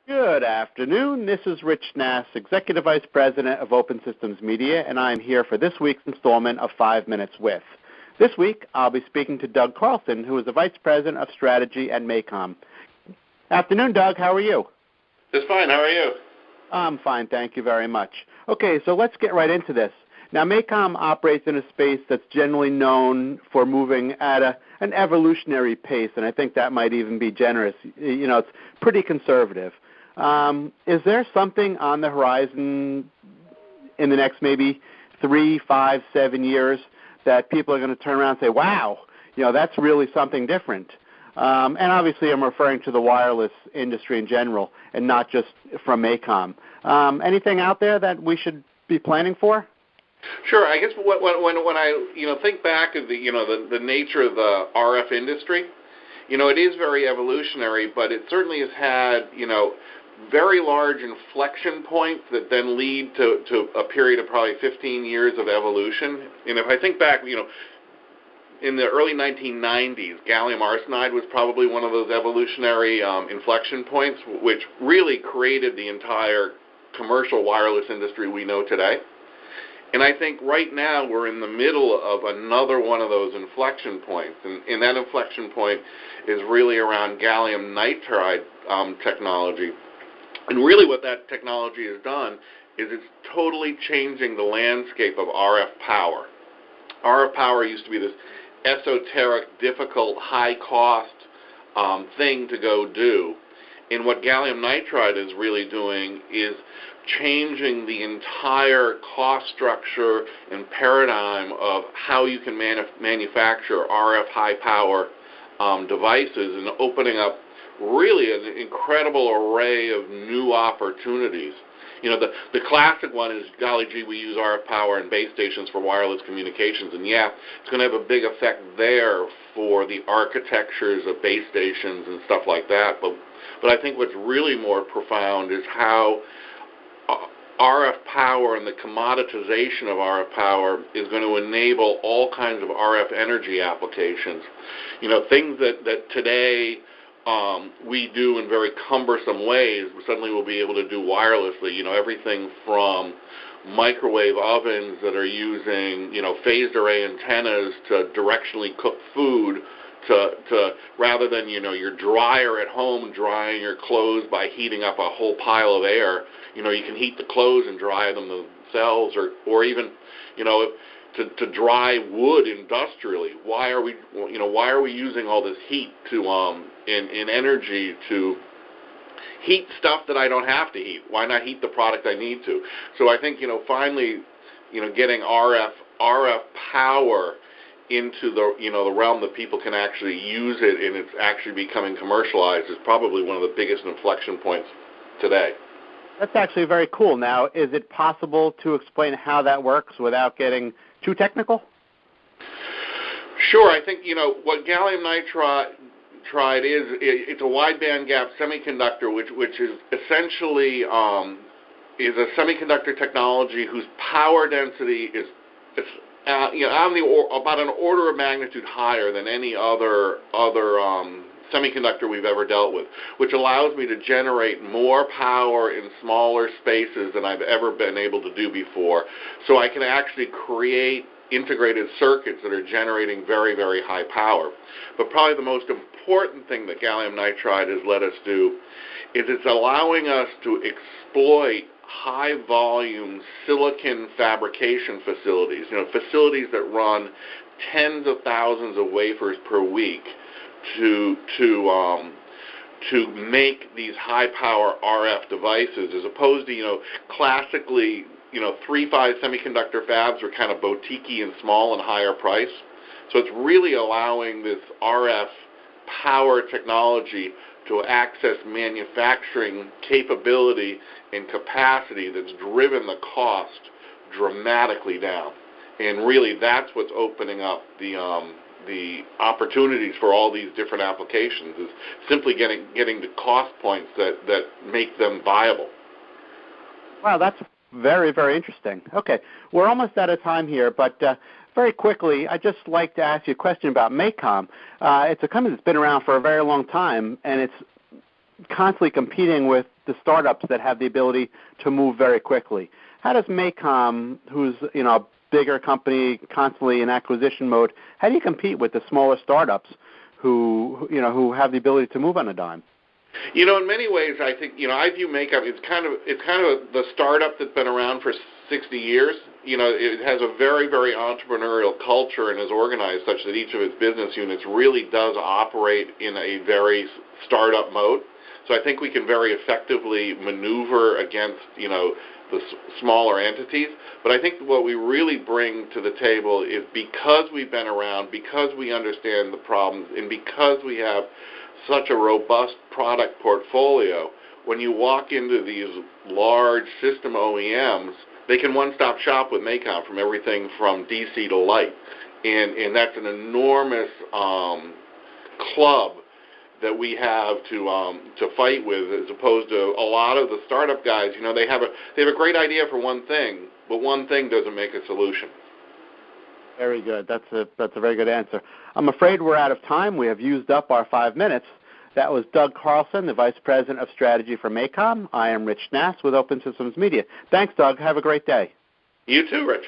Good afternoon. This is Rich Nass, Executive Vice President of Open Systems Media, and I'm here for this week's installment of 5 Minutes With. This week, I'll be speaking to Doug Carlson, who is the Vice President of Strategy at Macom. Afternoon, Doug. How are you? Just fine. How are you? I'm fine. Thank you very much. Okay, so let's get right into this. Now, Macom operates in a space that's generally known for moving at an evolutionary pace, and I think that might even be generous. You know, it's pretty conservative. Is there something on the horizon in the next maybe 3, 5, 7 years that people are going to turn around and say, wow, you know, that's really something different? And obviously I'm referring to the wireless industry in general and not just from Macom. Anything out there that we should be planning for? Sure. I guess when I think back of the nature of the RF industry, it is very evolutionary, but it certainly has had very large inflection points that then lead to a period of probably 15 years of evolution. And if I think back, in the early 1990s, gallium arsenide was probably one of those evolutionary inflection points, which really created the entire commercial wireless industry we know today. And I think right now we're in the middle of another one of those inflection points. And that inflection point is really around gallium nitride technology. And really what that technology has done is it's totally changing the landscape of RF power. RF power used to be this esoteric, difficult, high-cost thing to go do. And what gallium nitride is really doing is changing the entire cost structure and paradigm of how you can manufacture RF high-power devices and opening up really an incredible array of new opportunities. The classic one is, golly gee, we use RF power in base stations for wireless communications, and yeah, it's going to have a big effect there for the architectures of base stations and stuff like that. But I think what's really more profound is how RF power and the commoditization of RF power is going to enable all kinds of RF energy applications. Things that today we do in very cumbersome ways, suddenly we'll be able to do wirelessly. Everything from microwave ovens that are using, phased array antennas to directionally cook food, to rather than, your dryer at home drying your clothes by heating up a whole pile of air, you can heat the clothes and dry them themselves, or even, to dry wood industrially. Why are we using all this heat in energy to heat stuff that I don't have to heat? Why not heat the product I need to? So I think, finally, getting RF power into the realm that people can actually use it and it's actually becoming commercialized is probably one of the biggest inflection points today. That's actually very cool. Now, is it possible to explain how that works without getting too technical? Sure. I think, what gallium nitride is, it's a wide band gap semiconductor, which is essentially is a semiconductor technology whose power density is about an order of magnitude higher than any other semiconductor we've ever dealt with, which allows me to generate more power in smaller spaces than I've ever been able to do before. So I can actually create integrated circuits that are generating very, very high power. But probably the most important thing that gallium nitride has let us do is it's allowing us to exploit high-volume silicon fabrication facilities, facilities that run tens of thousands of wafers per week to make these high-power RF devices, as opposed to, classically, 3-5 semiconductor fabs are kind of boutique-y and small and higher price. So it's really allowing this RF power technology to access manufacturing capability and capacity that's driven the cost dramatically down. And really that's what's opening up the opportunities for all these different applications, is simply getting to cost points that make them viable. Wow, that's very, very interesting. Okay, we're almost out of time here, but very quickly, I'd just like to ask you a question about Macom. It's a company that's been around for a very long time, and it's constantly competing with the startups that have the ability to move very quickly. How does Macom, who's a bigger company constantly in acquisition mode, how do you compete with the smaller startups who have the ability to move on a dime? In many ways, I think I view Macom. It's kind of the startup that's been around for 60 years. It has a very, very entrepreneurial culture and is organized such that each of its business units really does operate in a very startup mode. So I think we can very effectively maneuver against the smaller entities. But I think what we really bring to the table is, because we've been around, because we understand the problems, and because we have such a robust product portfolio, when you walk into these large system OEMs, they can one-stop shop with Macom from everything from DC to light. And that's an enormous club that we have to fight with, as opposed to a lot of the startup guys. They have a great idea for one thing, but one thing doesn't make a solution. Very good. That's a very good answer. I'm afraid we're out of time. We have used up our 5 minutes. That was Doug Carlson, the Vice President of Strategy for Macom. I am Rich Nass with Open Systems Media. Thanks, Doug. Have a great day. You too, Rich.